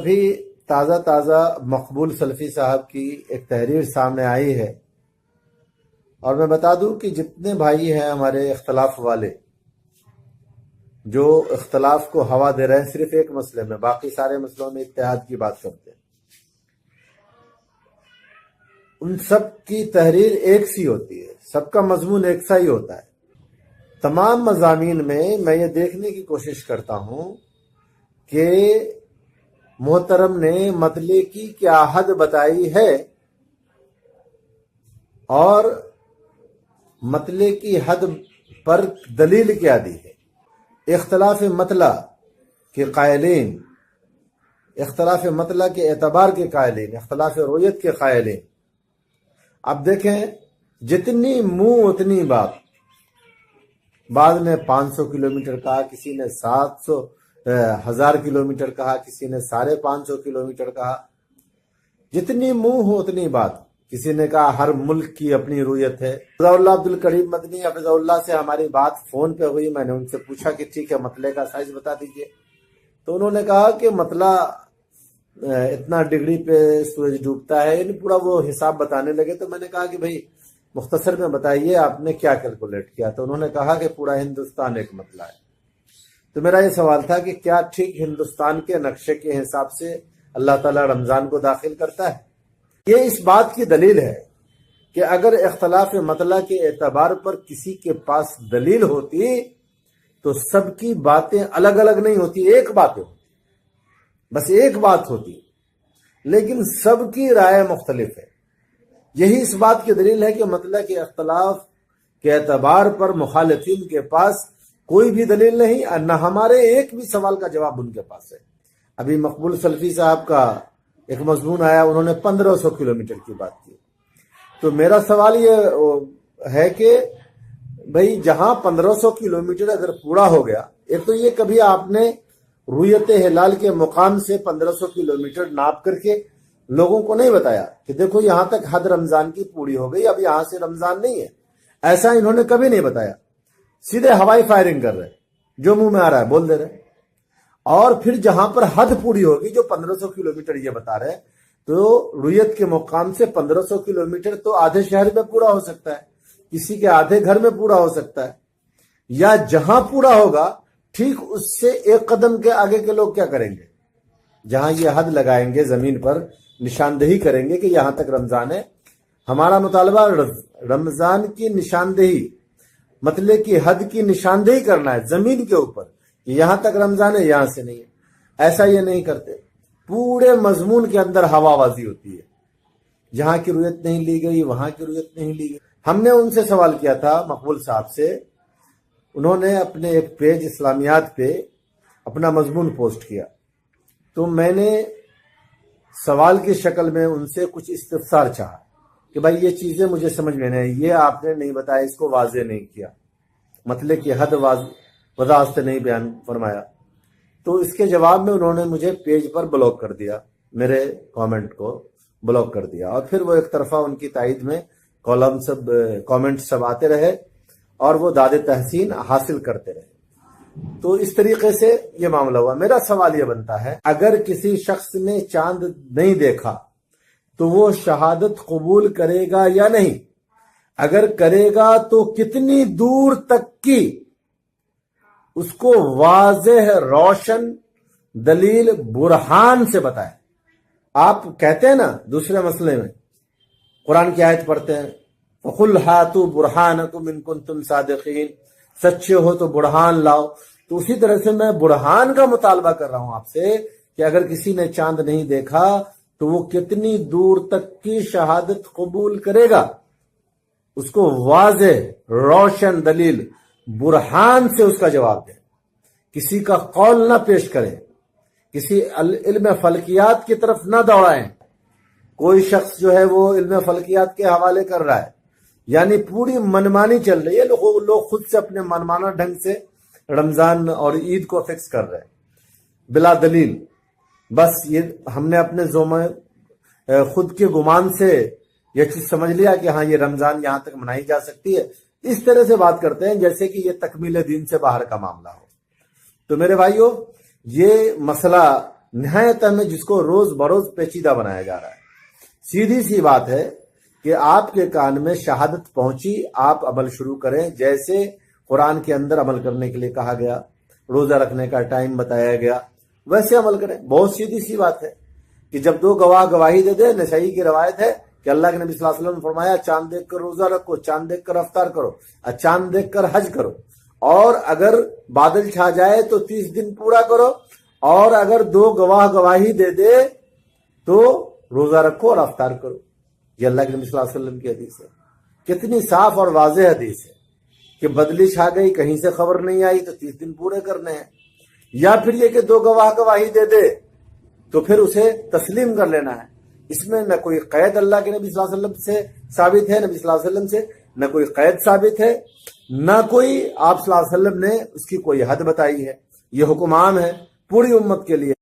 ابھی تازہ مقبول سلفی صاحب کی ایک تحریر سامنے آئی ہے، اور میں بتا دوں کہ جتنے بھائی ہیں ہمارے اختلاف والے جو اختلاف کو ہوا دے رہے ہیں صرف ایک مسئلے میں، باقی سارے مسئلوں میں اتحاد کی بات کرتے ہیں، ان سب کی تحریر ایک سی ہوتی ہے، سب کا مضمون ایک سا ہی ہوتا ہے۔ تمام مضامین میں یہ دیکھنے کی کوشش کرتا ہوں کہ محترم نے مطلع کی کیا حد بتائی ہے اور مطلع کی حد پر دلیل کیا دی ہے۔ اختلاف مطلع کے قائلین، اختلاف مطلع کے اعتبار کے قائلین، اختلاف رؤیت کے قائلین، اب دیکھیں جتنی منہ اتنی بات، بعد میں 500 کلومیٹر کہا، کسی نے 1000 کلومیٹر کہا، کسی نے 550 کلومیٹر کہا، جتنی منہ ہو اتنی بات۔ کسی نے کہا ہر ملک کی اپنی رویت ہے۔ حفظہ اللہ عبد الکریم مدنی حفظہ اللہ سے ہماری بات فون پہ ہوئی، میں نے ان سے پوچھا کہ ٹھیک ہے مطلع کا سائز بتا دیجئے، تو انہوں نے کہا کہ مطلع اتنا ڈگری پہ سورج ڈوبتا ہے، یعنی پورا وہ حساب بتانے لگے۔ تو میں نے کہا کہ بھئی مختصر میں بتائیے آپ نے کیا کیلکولیٹ کیا، تو انہوں نے کہا کہ پورا ہندوستان ایک مطلع ہے۔ تو میرا یہ سوال تھا کہ کیا ٹھیک ہندوستان کے نقشے کے حساب سے اللہ تعالیٰ رمضان کو داخل کرتا ہے؟ یہ اس بات کی دلیل ہے کہ اگر اختلاف مطلع کے اعتبار پر کسی کے پاس دلیل ہوتی تو سب کی باتیں الگ الگ نہیں ہوتی، ایک بات ہوتی، بس ایک بات ہوتی، لیکن سب کی رائے مختلف ہے۔ یہی اس بات کی دلیل ہے کہ مطلع کے اختلاف کے اعتبار پر مخالفین کے پاس کوئی بھی دلیل نہیں، اور نہ ہمارے ایک بھی سوال کا جواب ان کے پاس ہے۔ ابھی مقبول سلفی صاحب کا ایک مضمون آیا، انہوں نے 1500 کلومیٹر کی بات کی، تو میرا سوال یہ ہے کہ بھئی جہاں 1500 کلومیٹر اگر پورا ہو گیا، ایک تو یہ کبھی آپ نے رویت ہلال کے مقام سے 1500 کلومیٹر ناپ کر کے لوگوں کو نہیں بتایا کہ دیکھو یہاں تک حد رمضان کی پوری ہو گئی، اب یہاں سے رمضان نہیں ہے، ایسا انہوں نے کبھی نہیں بتایا۔ سیدھے ہوائی فائرنگ کر رہے، جو منہ میں آ رہا ہے بول دے رہے، اور پھر جہاں پر حد پوری ہوگی جو 1500 کلومیٹر یہ بتا رہے، تو رویت کے مقام سے 1500 کلومیٹر تو آدھے شہر میں پورا ہو سکتا ہے، کسی کے آدھے گھر میں پورا ہو سکتا ہے، یا جہاں پورا ہوگا ٹھیک اس سے ایک قدم کے آگے کے لوگ کیا کریں گے، جہاں یہ حد لگائیں گے زمین پر نشاندہی کریں گے کہ یہاں تک رمضان ہے۔ ہمارا مطالبہ رمضان کی نشاندہی، مطلع کی حد کی نشاندہی کرنا ہے زمین کے اوپر کہ یہاں تک رمضان ہے، یہاں سے نہیں ہے۔ ایسا یہ نہیں کرتے، پورے مضمون کے اندر ہوا بازی ہوتی ہے، جہاں کی رویت نہیں لی گئی وہاں کی رویت نہیں لی گئی۔ ہم نے ان سے سوال کیا تھا مقبول صاحب سے، انہوں نے اپنے ایک پیج اسلامیات پہ اپنا مضمون پوسٹ کیا، تو میں نے سوال کی شکل میں ان سے کچھ استفسار چاہا کہ بھائی یہ چیزیں مجھے سمجھ میں نہیں، یہ آپ نے نہیں بتایا، اس کو واضح نہیں کیا، مطلع کی حد وضاحت سے نہیں بیان فرمایا۔ تو اس کے جواب میں انہوں نے مجھے پیج پر بلاک کر دیا، میرے کامنٹ کو بلاک کر دیا، اور پھر وہ ایک طرفہ ان کی تائید میں کامنٹ سب آتے رہے اور وہ داد تحسین حاصل کرتے رہے۔ تو اس طریقے سے یہ معاملہ ہوا۔ میرا سوال یہ بنتا ہے، اگر کسی شخص نے چاند نہیں دیکھا تو وہ شہادت قبول کرے گا یا نہیں؟ اگر کرے گا تو کتنی دور تک کی؟ اس کو واضح روشن دلیل برہان سے بتائے۔ آپ کہتے ہیں نا دوسرے مسئلے میں قرآن کی آیت پڑھتے ہیں، فَقُلْ هَاتُوا بُرْحَانَكُمْ إِن كُنتُمْ صَادِقِينَ، سچے ہو تو برہان لاؤ۔ تو اسی طرح سے میں برہان کا مطالبہ کر رہا ہوں آپ سے کہ اگر کسی نے چاند نہیں دیکھا تو وہ کتنی دور تک کی شہادت قبول کرے گا؟ اس کو واضح روشن دلیل برہان سے اس کا جواب دیں، کسی کا قول نہ پیش کریں، کسی علم فلکیات کی طرف نہ دوڑائیں۔ کوئی شخص جو ہے وہ علم فلکیات کے حوالے کر رہا ہے، یعنی پوری منمانی چل رہی ہے، لوگ خود سے اپنے منمانہ ڈھنگ سے رمضان اور عید کو فکس کر رہے ہیں بلا دلیل۔ بس یہ ہم نے اپنے خود کے گمان سے یہ چیز سمجھ لیا کہ ہاں یہ رمضان یہاں تک منائی جا سکتی ہے، اس طرح سے بات کرتے ہیں جیسے کہ یہ تکمیل دین سے باہر کا معاملہ ہو۔ تو میرے بھائیو، یہ مسئلہ نہایت میں جس کو روز بروز پیچیدہ بنایا جا رہا ہے۔ سیدھی سی بات ہے کہ آپ کے کان میں شہادت پہنچی، آپ عمل شروع کریں، جیسے قرآن کے اندر عمل کرنے کے لیے کہا گیا، روزہ رکھنے کا ٹائم بتایا گیا، ویسے عمل کریں۔ بہت سیدھی سی بات ہے کہ جب دو گواہ گواہی دے دے، نسائی کی روایت ہے کہ اللہ کے نبی صلی اللہ علیہ وسلم نے فرمایا چاند دیکھ کر روزہ رکھو، چاند دیکھ کر افطار کرو، چاند دیکھ کر حج کرو، اور اگر بادل چھا جائے تو 30 دن پورا کرو، اور اگر دو گواہ گواہی دے دے تو روزہ رکھو اور افطار کرو۔ یہ اللہ کے نبی صلی اللہ علیہ وسلم کی حدیث ہے۔ کتنی صاف اور واضح حدیث ہے کہ بدلی چھا گئی، کہیں سے خبر نہیں آئی تو 30 دن پورے کرنے ہیں، یا پھر یہ کہ دو گواہ گواہی دے دے تو پھر اسے تسلیم کر لینا ہے۔ اس میں نہ کوئی قید اللہ کے نبی صلی اللہ علیہ وسلم سے ثابت ہے، نبی صلی اللہ علیہ وسلم سے نہ کوئی قید ثابت ہے، نہ کوئی آپ صلی اللہ علیہ وسلم نے اس کی کوئی حد بتائی ہے۔ یہ حکم عام ہے پوری امت کے لیے۔